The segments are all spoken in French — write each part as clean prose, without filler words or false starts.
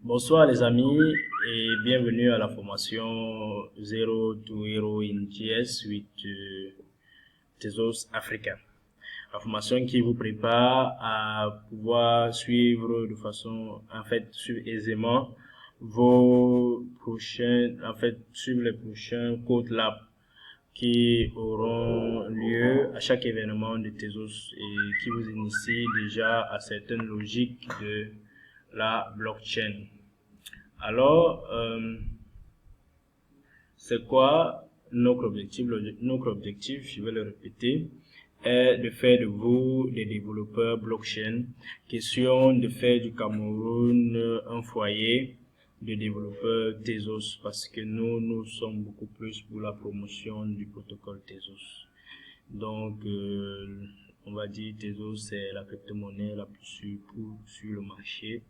Bonsoir les amis et bienvenue à la formation Zero to Hero in JS with Tezos Africa. La formation qui vous prépare à pouvoir suivre de façon, suivre aisément suivre les prochains Code Lab qui auront lieu à chaque événement de Tezos et qui vous initie déjà à certaines logiques de la blockchain. Alors, c'est quoi notre objectif? Notre objectif, je vais le répéter, est de faire de vous des développeurs blockchain. Question de faire du Cameroun un foyer de développeurs Tezos parce que nous sommes beaucoup plus pour la promotion du protocole Tezos. Donc, on va dire Tezos, c'est la crypto-monnaie la plus sûre sur le marché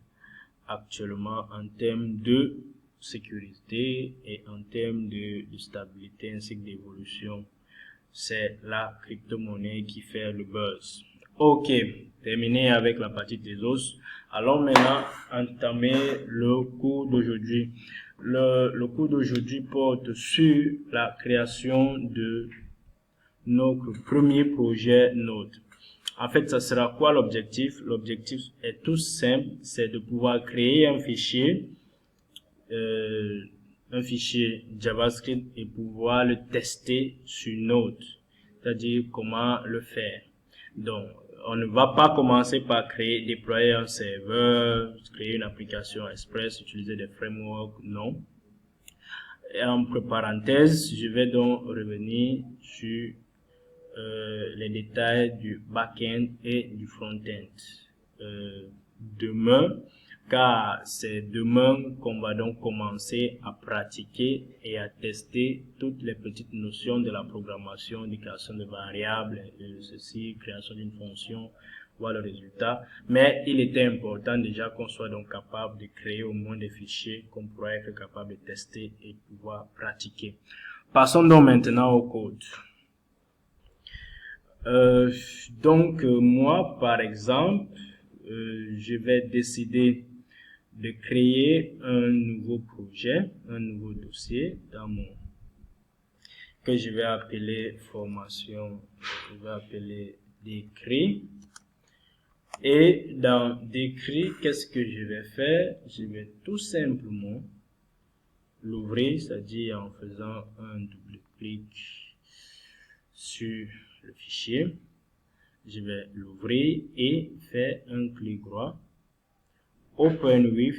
actuellement en termes de sécurité et en termes de stabilité ainsi que d'évolution. C'est la crypto-monnaie qui fait le buzz. Ok, terminé avec la partie Tezos. Allons maintenant entamer le cours d'aujourd'hui. Le cours d'aujourd'hui porte sur la création de notre premier projet Node. En fait, ça sera quoi l'objectif? L'objectif est tout simple, c'est de pouvoir créer un fichier JavaScript et pouvoir le tester sur Node. C'est-à-dire comment le faire. Donc, on ne va pas commencer par déployer un serveur, créer une application express, utiliser des frameworks, non. Et entre parenthèses, je vais donc revenir sur les détails du back-end et du front-end demain, car c'est demain qu'on va donc commencer à pratiquer et à tester toutes les petites notions de la programmation, de création de variables, création d'une fonction, voir le résultat. Mais il était important déjà qu'on soit donc capable de créer au moins des fichiers qu'on pourra être capable de tester et pouvoir pratiquer. Passons donc maintenant au code. Moi, par exemple, je vais décider de créer un nouveau projet, un nouveau dossier que je vais appeler formation, je vais appeler décrit. Et dans décrit, qu'est-ce que je vais faire? Je vais tout simplement l'ouvrir, c'est-à-dire en faisant un double clic sur le fichier. Je vais l'ouvrir et faire un clic droit, Open with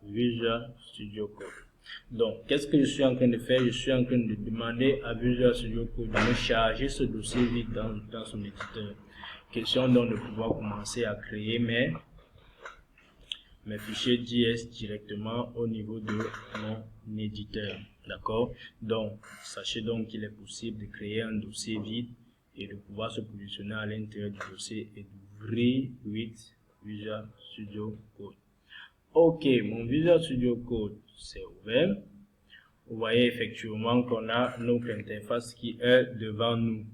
Visual Studio Code. Donc, qu'est-ce que je suis en train de faire? Je suis en train de demander à Visual Studio Code de me charger ce dossier vide dans son éditeur. Question donc de pouvoir commencer à créer mes fichiers JS directement au niveau de mon éditeur. D'accord? Donc, sachez donc qu'il est possible de créer un dossier vide et de pouvoir se positionner à l'intérieur du dossier et d'ouvrir with Visual Studio Code. Ok, mon Visual Studio Code c'est ouvert. Vous voyez effectivement qu'on a notre interface qui est devant nous.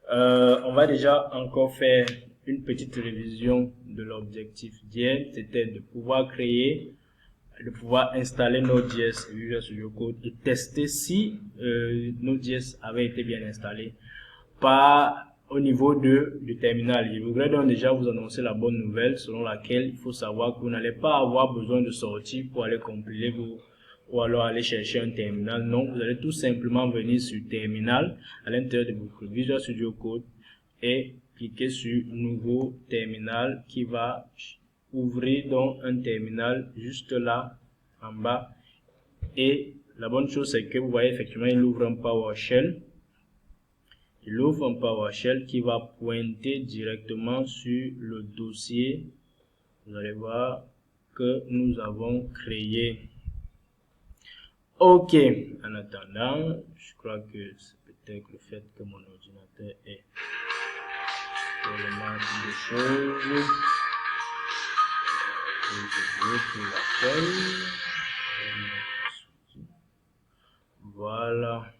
On va déjà encore faire une petite révision de l'objectif d'hier, c'était de pouvoir installer Node.js et Visual Studio Code et tester si Node.js avait été bien installé. Pas au niveau du terminal. Je voudrais donc déjà vous annoncer la bonne nouvelle selon laquelle il faut savoir que vous n'allez pas avoir besoin de sortir pour aller compiler ou alors aller chercher un terminal. Non, vous allez tout simplement venir sur terminal à l'intérieur de votre Visual Studio Code et cliquer sur nouveau terminal qui va ouvrir donc un terminal juste là en bas. Et la bonne chose c'est que vous voyez effectivement il ouvre un PowerShell. Il ouvre un PowerShell qui va pointer directement sur le dossier. Vous allez voir que nous avons créé. Ok, en attendant, je crois que c'est peut-être le fait que mon ordinateur est tellement de choses. Voilà.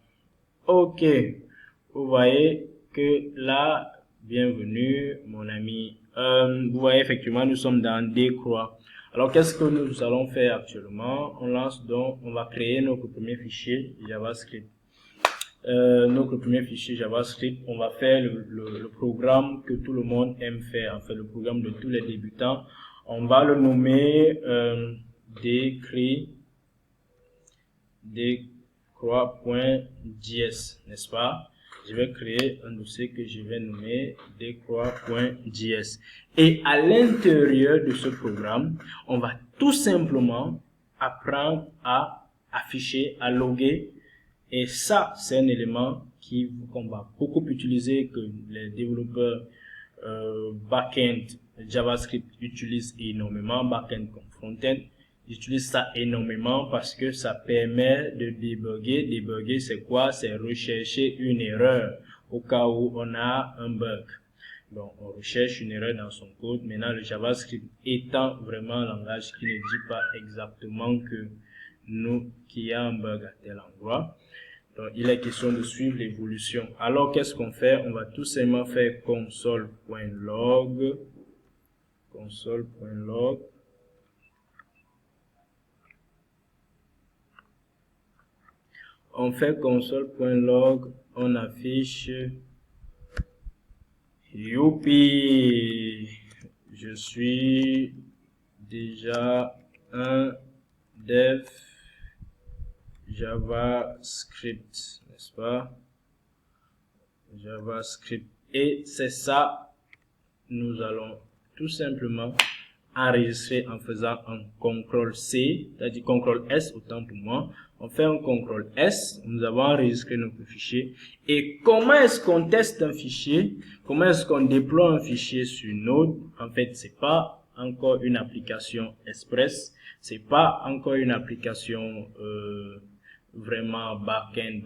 Ok. Vous voyez que là, Bienvenue, mon ami. Vous voyez, effectivement, nous sommes dans Décroix. Alors, qu'est-ce que nous allons faire actuellement? On va créer notre premier fichier JavaScript. Notre premier fichier JavaScript, on va faire le programme que tout le monde aime faire, en fait, le programme de tous les débutants. On va le nommer Décroix.js, n'est-ce pas? Je vais créer un dossier que je vais nommer Décroix.js. Et à l'intérieur de ce programme, on va tout simplement apprendre à afficher, à loguer. Et ça, c'est un élément qu'on va beaucoup utiliser, que les développeurs back-end JavaScript utilisent énormément, back-end comme front-end. J'utilise ça énormément parce que ça permet de débugger. Débugger, c'est quoi? C'est rechercher une erreur au cas où on a un bug. Donc, on recherche une erreur dans son code. Maintenant, le JavaScript étant vraiment un langage qui ne dit pas exactement qu'il y a un bug à tel endroit. Donc, il est question de suivre l'évolution. Alors, qu'est-ce qu'on fait? On va tout simplement faire console.log. Console.log. On fait console.log, on affiche youpi, je suis déjà un dev JavaScript, n'est-ce pas? JavaScript. Et c'est ça, nous allons tout simplement enregistrer en faisant un CTRL-C, c'est-à-dire CTRL-S, autant pour moi. On fait un CTRL-S, nous avons enregistré notre fichier. Et comment est-ce qu'on teste un fichier? Comment est-ce qu'on déploie un fichier sur Node? En fait, c'est pas encore une application Express, c'est pas encore une application vraiment back-end,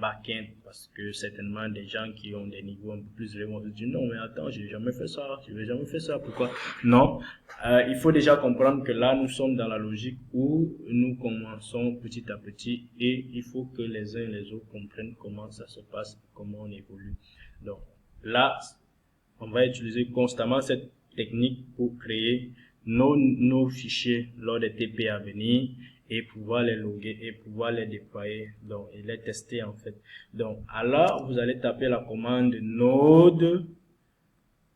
parce que certainement des gens qui ont des niveaux un peu plus élevés vont se dire non mais attends, j'ai jamais fait ça, je vais jamais fait ça, pourquoi? Non, il faut déjà comprendre que là nous sommes dans la logique où nous commençons petit à petit et il faut que les uns et les autres comprennent comment ça se passe, comment on évolue. Donc là, on va utiliser constamment cette technique pour créer nos fichiers lors des TP à venir et pouvoir les loguer et pouvoir les déployer, donc, et les tester en fait. Donc, alors, vous allez taper la commande node,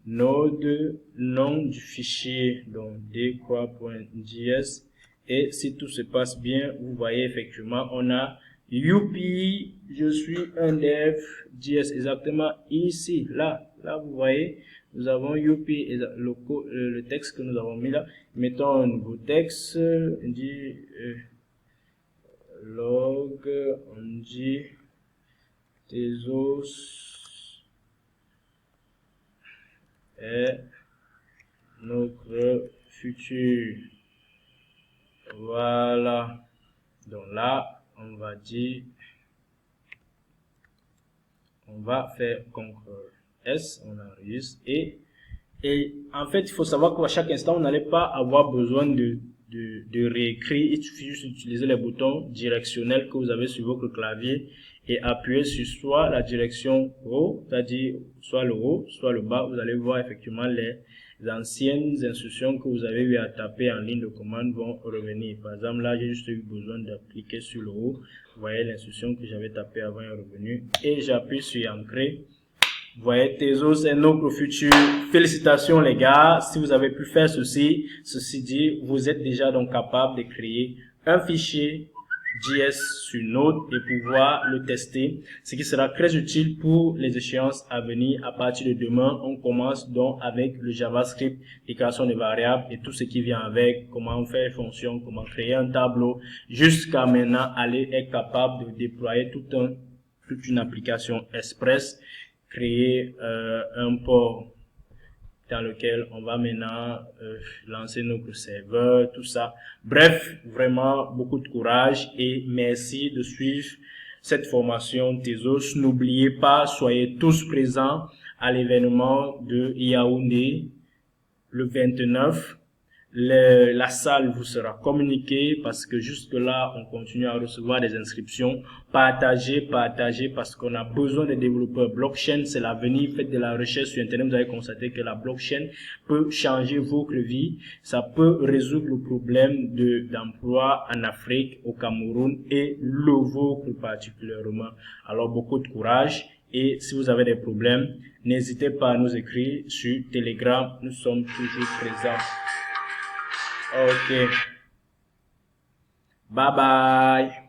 nom du fichier, donc décroix.js, et si tout se passe bien, vous voyez effectivement, on a youpi, je suis un dev JS, exactement ici, là, vous voyez, nous avons youpi, le texte que nous avons mis là. Mettons un nouveau texte, on dit log, on dit Tezos est notre futur. Voilà. Donc là, on va dire, on va faire CTRL S, on enregistre et en fait, il faut savoir qu'à chaque instant, on n'allait pas avoir besoin de réécrire. Il suffit juste d'utiliser les boutons directionnels que vous avez sur votre clavier et appuyer sur soit la direction haut, c'est-à-dire soit le haut, soit le bas. Vous allez voir effectivement les anciennes instructions que vous avez eu à taper en ligne de commande vont revenir. Par exemple, là, j'ai juste eu besoin d'appliquer sur le haut. Vous voyez l'instruction que j'avais tapée avant est revenue et j'appuie sur Ancrer. Vous voyez, Tezos, c'est notre futur. Félicitations les gars, si vous avez pu faire ceci dit, vous êtes déjà donc capable de créer un fichier JS sur Node et pouvoir le tester, ce qui sera très utile pour les échéances à venir. À partir de demain, on commence donc avec le JavaScript, déclaration de variables et tout ce qui vient avec, comment faire fonction, comment créer un tableau, jusqu'à maintenant aller être capable de déployer toute une application Express, créer un port dans lequel on va maintenant lancer notre serveur, tout ça. Bref, vraiment beaucoup de courage et merci de suivre cette formation Tezos. N'oubliez pas, soyez tous présents à l'événement de Yaoundé le 29. La salle vous sera communiquée parce que jusque-là, on continue à recevoir des inscriptions. Partagez parce qu'on a besoin de développeurs. Blockchain, c'est l'avenir. Faites de la recherche sur Internet. Vous allez constater que la blockchain peut changer votre vie. Ça peut résoudre le problème d'emploi en Afrique, au Cameroun et le vôtre particulièrement. Alors, beaucoup de courage. Et si vous avez des problèmes, n'hésitez pas à nous écrire sur Telegram. Nous sommes toujours présents. Ok. Bye bye.